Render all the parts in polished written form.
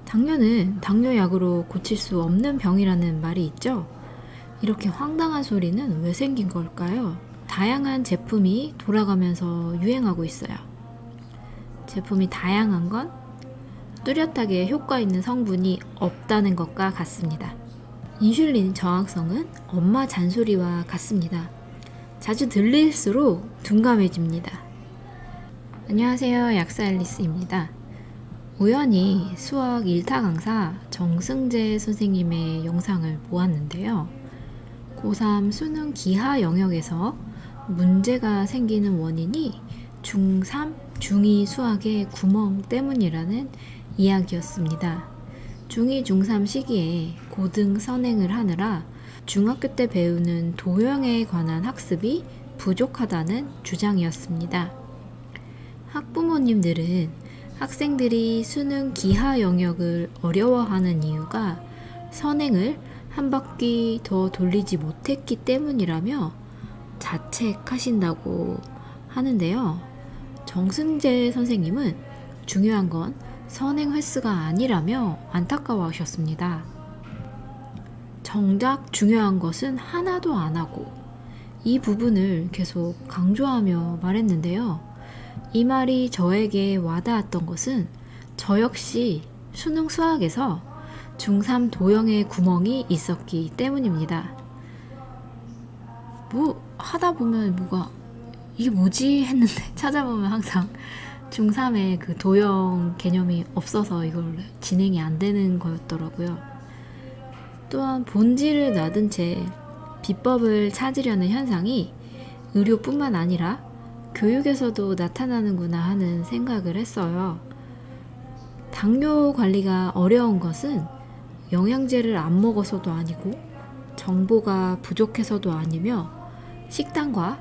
당뇨는 당뇨약으로 고칠 수 없는 병이라는 말이 있죠? 이렇게 황당한 소리는 왜 생긴 걸까요? 다양한 제품이 돌아가면서 유행하고 있어요. 제품이 다양한 건 뚜렷하게 효과 있는 성분이 없다는 것과 같습니다. 인슐린 저항성은 엄마 잔소리와 같습니다. 자주 들릴수록 둔감해집니다. 안녕하세요, 약사 앨리스입니다. 우연히 수학 1타 강사 정승재 선생님의 영상을 보았는데요. 고3 수능 기하 영역에서 문제가 생기는 원인이 중3, 중2 수학의 구멍 때문이라는 이야기였습니다. 중2, 중3 시기에 고등 선행을 하느라 중학교 때 배우는 도형에 관한 학습이 부족하다는 주장이었습니다. 학부모님들은 학생들이 수능 기하 영역을 어려워하는 이유가 선행을 한 바퀴 더 돌리지 못했기 때문이라며 자책하신다고 하는데요. 정승재 선생님은 중요한 건 선행 횟수가 아니라며 안타까워하셨습니다. 정작 중요한 것은 하나도 안 하고 이 부분을 계속 강조하며 말했는데요. 이 말이 저에게 와닿았던 것은 저 역시 수능 수학에서 중3 도형의 구멍이 있었기 때문입니다. 하다 보면 이게 뭐지 했는데 찾아보면 항상 중3에 그 도형 개념이 없어서 이걸 진행이 안 되는 거였더라고요. 또한 본질을 놔둔 채 비법을 찾으려는 현상이 의료뿐만 아니라 교육에서도 나타나는구나 하는 생각을 했어요. 당뇨 관리가 어려운 것은 영양제를 안 먹어서도 아니고 정보가 부족해서도 아니며 식단과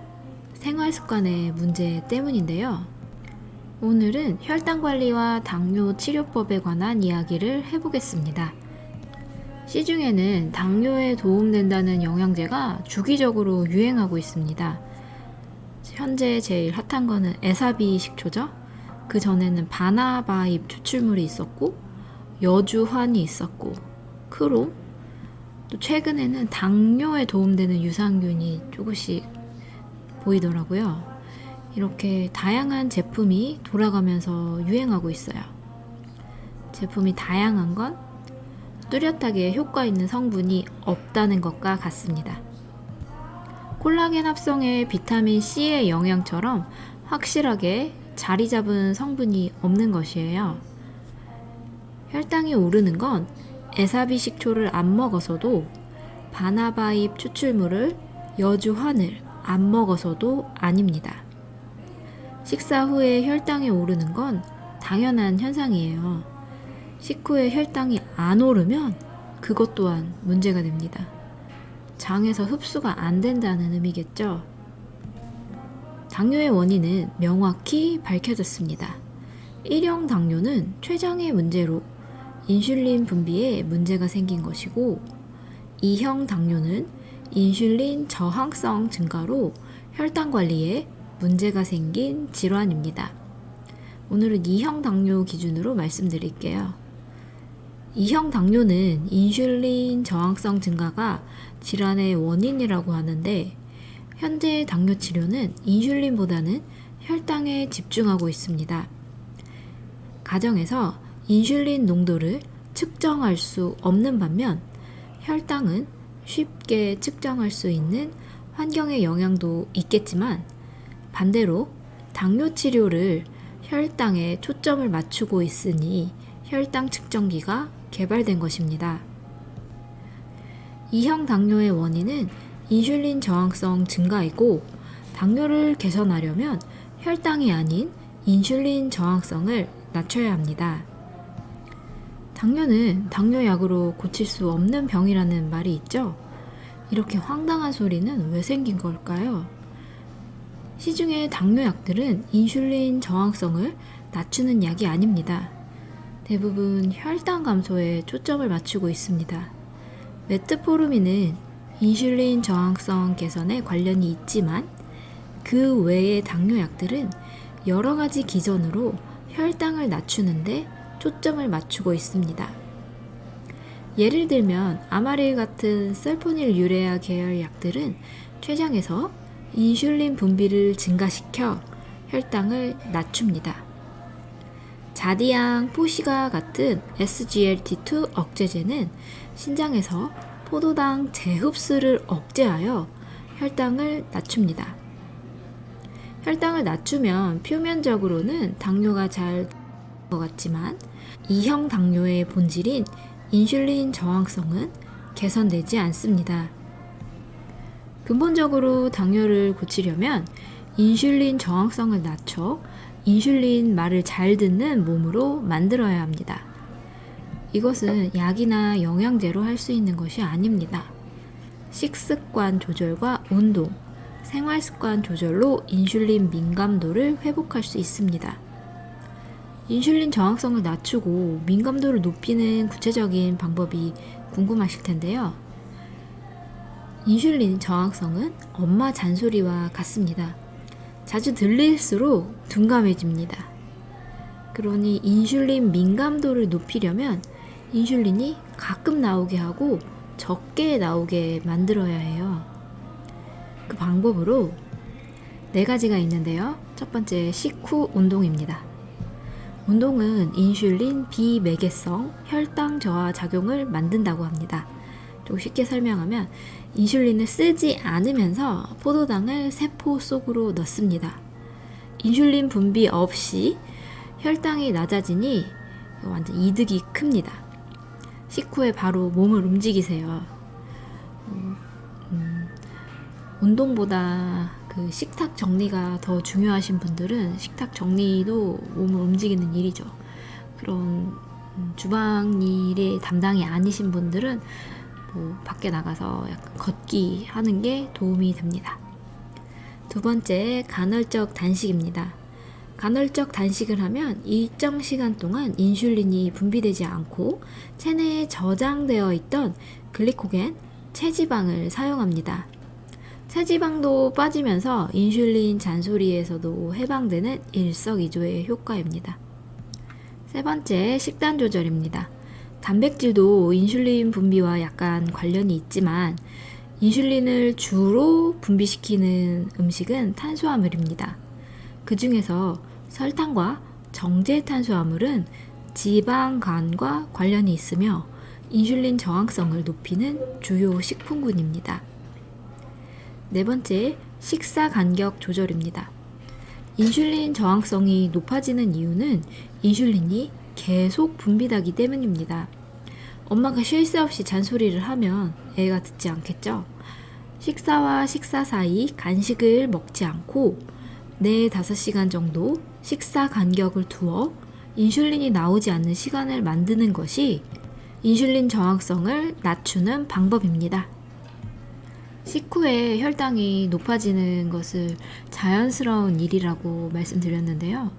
생활 습관의 문제 때문인데요. 오늘은 혈당 관리와 당뇨 치료법에 관한 이야기를 해보겠습니다. 시중에는 당뇨에 도움된다는 영양제가 주기적으로 유행하고 있습니다. 현재 제일 핫한 거는 에사비 식초죠. 그 전에는 바나바잎 추출물이 있었고 여주환이 있었고 크롬, 또 최근에는 당뇨에 도움되는 유산균이 조금씩 보이더라고요. 이렇게 다양한 제품이 돌아가면서 유행하고 있어요. 제품이 다양한 건 뚜렷하게 효과 있는 성분이 없다는 것과 같습니다. 콜라겐 합성의 비타민 C의 영향처럼 확실하게 자리 잡은 성분이 없는 것이에요. 혈당이 오르는 건 에사비 식초를 안 먹어서도 바나바잎 추출물을 여주환을 안 먹어서도 아닙니다. 식사 후에 혈당이 오르는 건 당연한 현상이에요. 식후에 혈당이 안 오르면 그것 또한 문제가 됩니다. 장에서 흡수가 안 된다는 의미겠죠. 당뇨의 원인은 명확히 밝혀졌습니다. 1형 당뇨는 췌장의 문제로 인슐린 분비에 문제가 생긴 것이고 2형 당뇨는 인슐린 저항성 증가로 혈당 관리에 문제가 생긴 질환입니다. 오늘은 2형 당뇨 기준으로 말씀드릴게요. 2형 당뇨는 인슐린 저항성 증가가 질환의 원인이라고 하는데 현재 당뇨 치료는 인슐린보다는 혈당에 집중하고 있습니다. 가정에서 인슐린 농도를 측정할 수 없는 반면 혈당은 쉽게 측정할 수 있는 환경의 영향도 있겠지만 반대로 당뇨 치료를 혈당에 초점을 맞추고 있으니 혈당 측정기가 개발된 것입니다. 2형 당뇨의 원인은 인슐린 저항성 증가이고 당뇨를 개선하려면 혈당이 아닌 인슐린 저항성을 낮춰야 합니다. 당뇨는 당뇨약으로 고칠 수 없는 병이라는 말이 있죠? 이렇게 황당한 소리는 왜 생긴 걸까요? 시중의 당뇨약들은 인슐린 저항성을 낮추는 약이 아닙니다. 대부분 혈당 감소에 초점을 맞추고 있습니다. 메트포르민은 인슐린 저항성 개선에 관련이 있지만 그 외의 당뇨약들은 여러 가지 기전으로 혈당을 낮추는데 초점을 맞추고 있습니다. 예를 들면 아마릴 같은 셀포닐 유레아 계열 약들은 췌장에서 인슐린 분비를 증가시켜 혈당을 낮춥니다. 자디앙, 포시가 같은 SGLT2 억제제는 신장에서 포도당 재흡수를 억제하여 혈당을 낮춥니다. 혈당을 낮추면 표면적으로는 당뇨가 잘 것 같지만 2형 당뇨의 본질인 인슐린 저항성은 개선되지 않습니다. 근본적으로 당뇨를 고치려면 인슐린 저항성을 낮춰 인슐린 말을 잘 듣는 몸으로 만들어야 합니다. 이것은 약이나 영양제로 할 수 있는 것이 아닙니다. 식습관 조절과 운동, 생활습관 조절로 인슐린 민감도를 회복할 수 있습니다. 인슐린 저항성을 낮추고 민감도를 높이는 구체적인 방법이 궁금하실 텐데요. 인슐린 저항성은 엄마 잔소리와 같습니다. 자주 들릴수록 둔감해집니다. 그러니 인슐린 민감도를 높이려면 인슐린이 가끔 나오게 하고 적게 나오게 만들어야 해요. 그 방법으로 4가지가 있는데요. 첫 번째, 식후 운동입니다. 운동은 인슐린 비매개성 혈당 저하 작용을 만든다고 합니다. 좀 쉽게 설명하면 인슐린을 쓰지 않으면서 포도당을 세포 속으로 넣습니다. 인슐린 분비 없이 혈당이 낮아지니 완전 이득이 큽니다. 식후에 바로 몸을 움직이세요. 운동보다 그 식탁 정리가 더 중요하신 분들은 식탁 정리도 몸을 움직이는 일이죠. 그런 주방 일의 담당이 아니신 분들은 밖에 나가서 약간 걷기 하는 게 도움이 됩니다. 두 번째, 간헐적 단식입니다. 간헐적 단식을 하면 일정 시간 동안 인슐린이 분비되지 않고 체내에 저장되어 있던 글리코겐, 체지방을 사용합니다. 체지방도 빠지면서 인슐린 잔소리에서도 해방되는 일석이조의 효과입니다. 세 번째, 식단 조절입니다. 단백질도 인슐린 분비와 약간 관련이 있지만 인슐린을 주로 분비시키는 음식은 탄수화물입니다. 그 중에서 설탕과 정제 탄수화물은 지방간과 관련이 있으며 인슐린 저항성을 높이는 주요 식품군입니다. 네 번째, 식사 간격 조절입니다. 인슐린 저항성이 높아지는 이유는 인슐린이 계속 분비되기 때문입니다. 엄마가 쉴 새 없이 잔소리를 하면 애가 듣지 않겠죠? 식사와 식사 사이 간식을 먹지 않고 4-5시간 정도 식사 간격을 두어 인슐린이 나오지 않는 시간을 만드는 것이 인슐린 저항성을 낮추는 방법입니다. 식후에 혈당이 높아지는 것을 자연스러운 일이라고 말씀드렸는데요.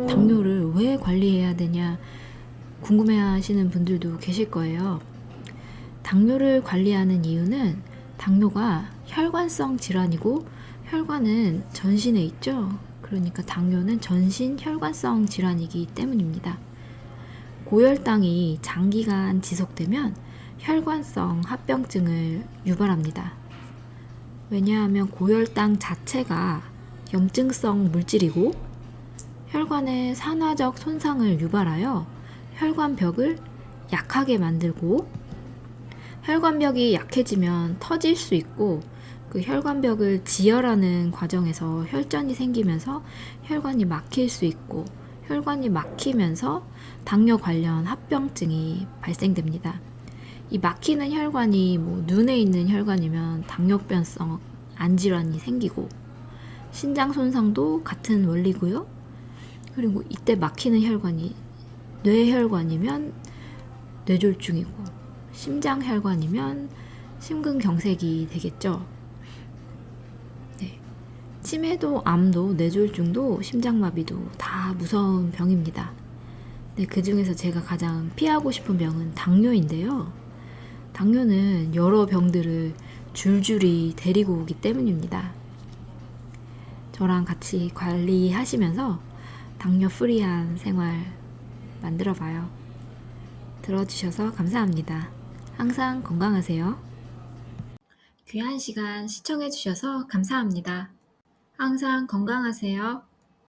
당뇨를 왜 관리해야 되냐 궁금해 하시는 분들도 계실 거예요. 당뇨를 관리하는 이유는 당뇨가 혈관성 질환이고 혈관은 전신에 있죠. 그러니까 당뇨는 전신 혈관성 질환이기 때문입니다. 고혈당이 장기간 지속되면 혈관성 합병증을 유발합니다. 왜냐하면 고혈당 자체가 염증성 물질이고 혈관의 산화적 손상을 유발하여 혈관벽을 약하게 만들고 혈관벽이 약해지면 터질 수 있고 그 혈관벽을 지혈하는 과정에서 혈전이 생기면서 혈관이 막힐 수 있고 혈관이 막히면서 당뇨 관련 합병증이 발생됩니다. 이 막히는 혈관이 눈에 있는 혈관이면 당뇨병성 안질환이 생기고 신장 손상도 같은 원리고요. 그리고 이때 막히는 혈관이 뇌혈관이면 뇌졸중이고 심장혈관이면 심근경색이 되겠죠. 네. 치매도 암도 뇌졸중도 심장마비도 다 무서운 병입니다. 네, 그 중에서 제가 가장 피하고 싶은 병은 당뇨인데요. 당뇨는 여러 병들을 줄줄이 데리고 오기 때문입니다. 저랑 같이 관리하시면서 당뇨 프리한 생활 만들어 봐요. 들어주셔서 감사합니다. 항상 건강하세요. 귀한 시간 시청해 주셔서 감사합니다. 항상 건강하세요.